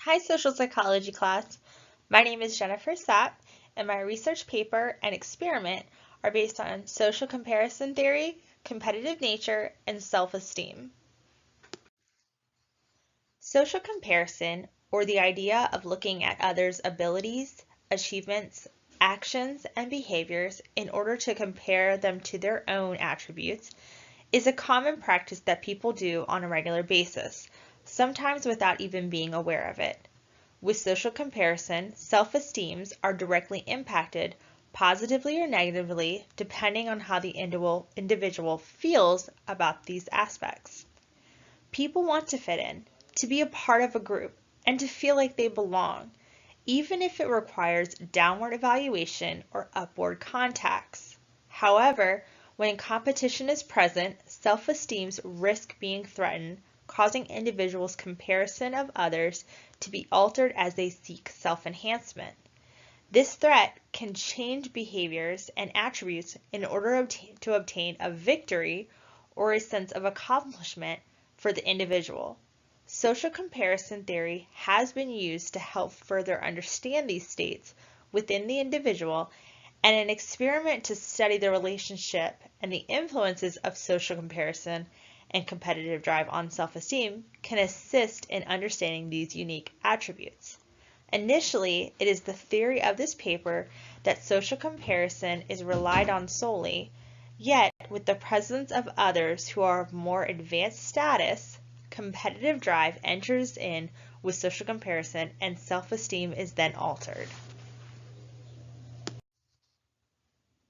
Hi, social psychology class. My name is JSapp, and my research paper and experiment are based on social comparison theory, competitive nature, and self-esteem. Social comparison, or the idea of looking at others' abilities, achievements, actions, and behaviors in order to compare them to their own attributes, is a common practice that people do on a regular basis, sometimes without even being aware of it. With social comparison, self-esteems are directly impacted, positively or negatively, depending on how the individual feels about these aspects. People want to fit in, to be a part of a group, and to feel like they belong, even if it requires downward evaluation or upward contacts. However, when competition is present, self-esteems risk being threatened, causing individuals' comparison of others to be altered as they seek self-enhancement. This threat can change behaviors and attributes in order to obtain a victory or a sense of accomplishment for the individual. Social comparison theory has been used to help further understand these states within the individual, and an experiment to study the relationship and the influences of social comparison and competitive drive on self-esteem can assist in understanding these unique attributes. Initially, it is the theory of this paper that social comparison is relied on solely, yet with the presence of others who are of more advanced status, competitive drive enters in with social comparison and self-esteem is then altered.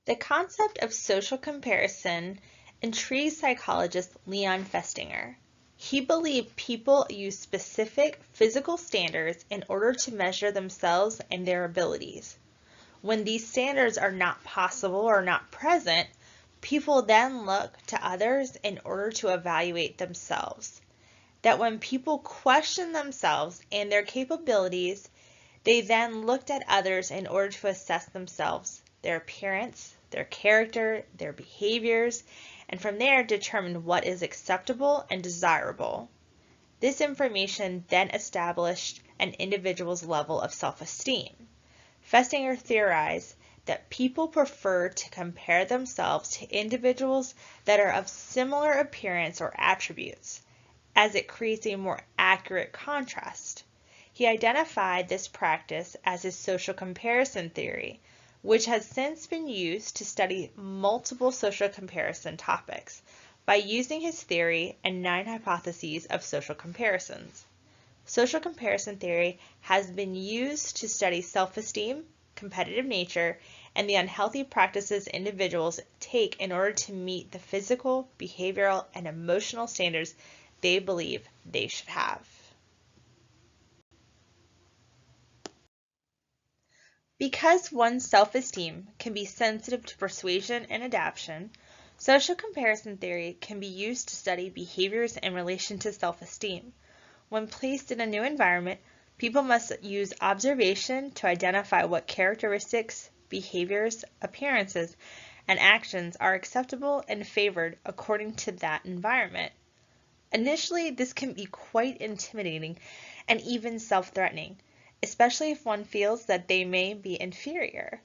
The concept of social comparison intrigued psychologist Leon Festinger. He believed people use specific physical standards in order to measure themselves and their abilities. When these standards are not possible or not present, people then look to others in order to evaluate themselves. That when people question themselves and their capabilities, they then looked at others in order to assess themselves, their appearance, their character, their behaviors, and from there determined what is acceptable and desirable. This information then established an individual's level of self-esteem. Festinger theorized that people prefer to compare themselves to individuals that are of similar appearance or attributes, as it creates a more accurate contrast. He identified this practice as his social comparison theory, which has since been used to study multiple social comparison topics by using his theory and 9 hypotheses of social comparisons. Social comparison theory has been used to study self-esteem, competitive nature, and the unhealthy practices individuals take in order to meet the physical, behavioral, and emotional standards they believe they should have. Because one's self-esteem can be sensitive to persuasion and adaptation, social comparison theory can be used to study behaviors in relation to self-esteem. When placed in a new environment, people must use observation to identify what characteristics, behaviors, appearances, and actions are acceptable and favored according to that environment. Initially, this can be quite intimidating and even self-threatening, especially if one feels that they may be inferior.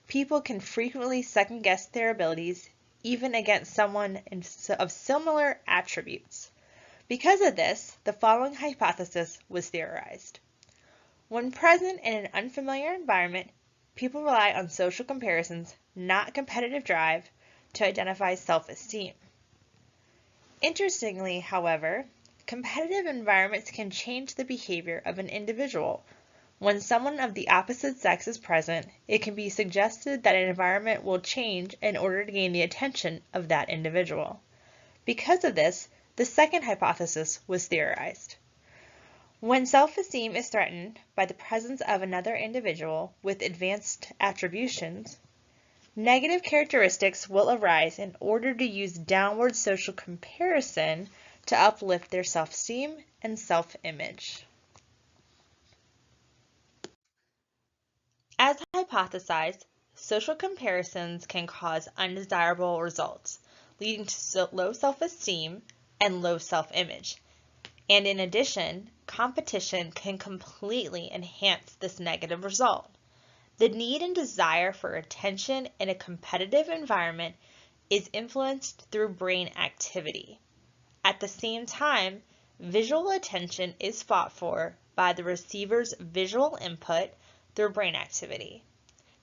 People can frequently second-guess their abilities, even against someone of similar attributes. Because of this, the following hypothesis was theorized. When present in an unfamiliar environment, people rely on social comparisons, not competitive drive, to identify self-esteem. Interestingly, however, competitive environments can change the behavior of an individual. When someone of the opposite sex is present, it can be suggested that an environment will change in order to gain the attention of that individual. Because of this, the second hypothesis was theorized. When self-esteem is threatened by the presence of another individual with advanced attributions, negative characteristics will arise in order to use downward social comparison to uplift their self-esteem and self-image. As hypothesized, social comparisons can cause undesirable results, leading to low self-esteem and low self-image. And in addition, competition can completely enhance this negative result. The need and desire for attention in a competitive environment is influenced through brain activity. At the same time, visual attention is fought for by the receiver's visual input through brain activity.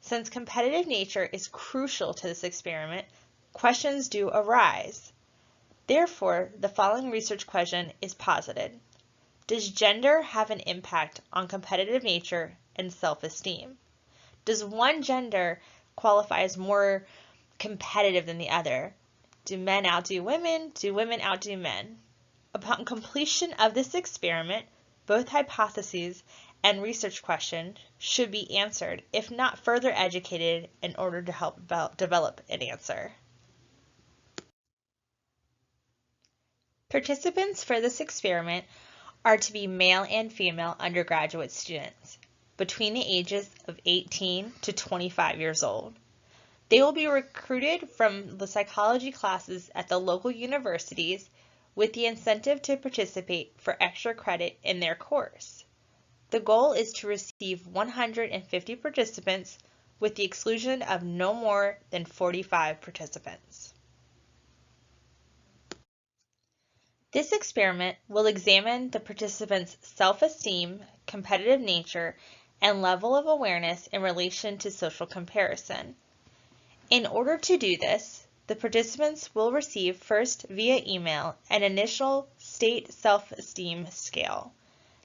Since competitive nature is crucial to this experiment, questions do arise. Therefore, the following research question is posited. Does gender have an impact on competitive nature and self-esteem? Does one gender qualify as more competitive than the other? Do men outdo women? Do women outdo men? Upon completion of this experiment, both hypotheses and research questions should be answered, if not further educated in order to help develop an answer. Participants for this experiment are to be male and female undergraduate students between the ages of 18 to 25 years old. They will be recruited from the psychology classes at the local universities with the incentive to participate for extra credit in their course. The goal is to receive 150 participants with the exclusion of no more than 45 participants. This experiment will examine the participants' self-esteem, competitive nature, and level of awareness in relation to social comparison. In order to do this, the participants will receive first via email an initial state self-esteem scale.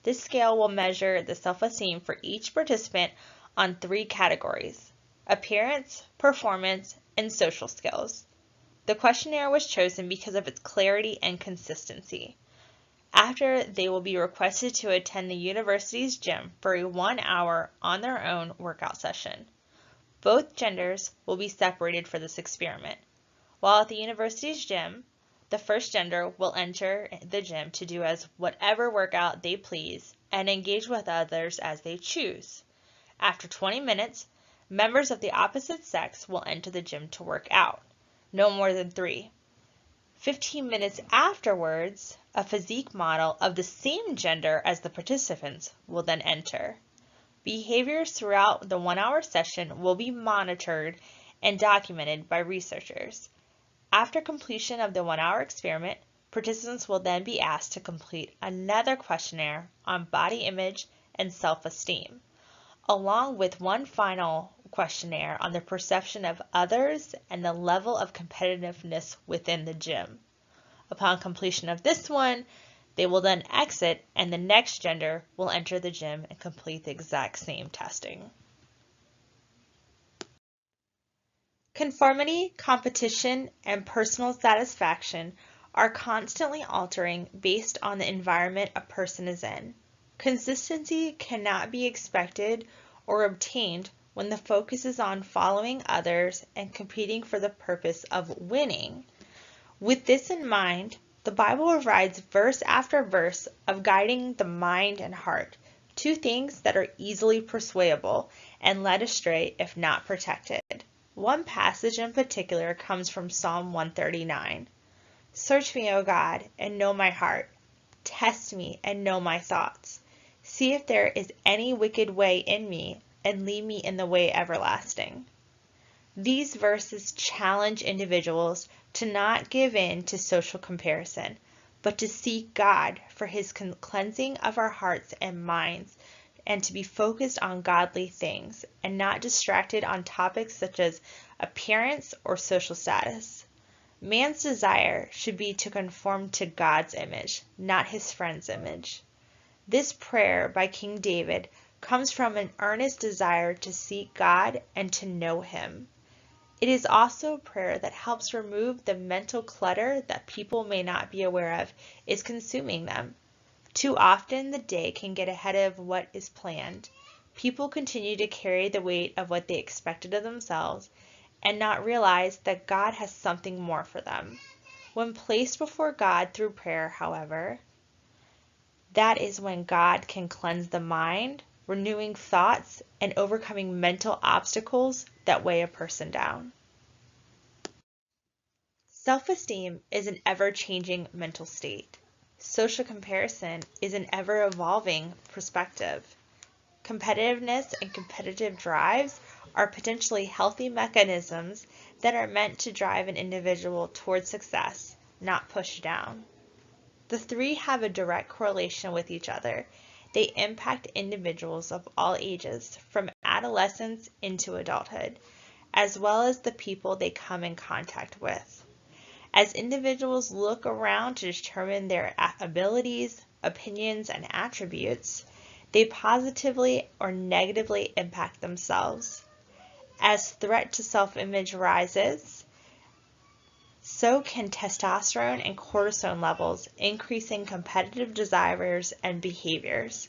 This scale will measure the self-esteem for each participant on 3 categories: appearance, performance, and social skills. The questionnaire was chosen because of its clarity and consistency. After, they will be requested to attend the university's gym for a 1-hour on their own workout session. Both genders will be separated for this experiment. While at the university's gym, the first gender will enter the gym to do as whatever workout they please and engage with others as they choose. After 20 minutes, members of the opposite sex will enter the gym to work out, no more than 3. 15 minutes afterwards, a physique model of the same gender as the participants will then enter. Behaviors throughout the 1-hour session will be monitored and documented by researchers. After completion of the 1-hour experiment, participants will then be asked to complete another questionnaire on body image and self-esteem, along with one final questionnaire on the perception of others and the level of competitiveness within the gym. Upon completion of this one, they will then exit and the next gender will enter the gym and complete the exact same testing. Conformity, competition, and personal satisfaction are constantly altering based on the environment a person is in. Consistency cannot be expected or obtained when the focus is on following others and competing for the purpose of winning. With this in mind, the Bible provides verse after verse of guiding the mind and heart, 2 things that are easily persuadable and led astray if not protected. One passage in particular comes from Psalm 139. Search me, O God, and know my heart. Test me and know my thoughts. See if there is any wicked way in me, and lead me in the way everlasting. These verses challenge individuals to not give in to social comparison, but to seek God for His cleansing of our hearts and minds, and to be focused on godly things and not distracted on topics such as appearance or social status. Man's desire should be to conform to God's image, not his friend's image. This prayer by King David comes from an earnest desire to seek God and to know Him. It is also a prayer that helps remove the mental clutter that people may not be aware of is consuming them. Too often the day can get ahead of what is planned. People continue to carry the weight of what they expected of themselves and not realize that God has something more for them. When placed before God through prayer, however, that is when God can cleanse the mind, renewing thoughts, and overcoming mental obstacles that weigh a person down. Self-esteem is an ever-changing mental state. Social comparison is an ever-evolving perspective. Competitiveness and competitive drives are potentially healthy mechanisms that are meant to drive an individual towards success, not push down. The three have a direct correlation with each other. They impact individuals of all ages, from adolescence into adulthood, as well as the people they come in contact with. As individuals look around to determine their abilities, opinions, and attributes, they positively or negatively impact themselves. As threat to self-image rises, so can testosterone and cortisol levels, increasing competitive desires and behaviors.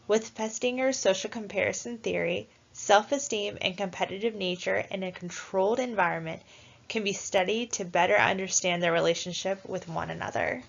With Festinger's social comparison theory, self-esteem and competitive nature in a controlled environment can be studied to better understand their relationship with one another.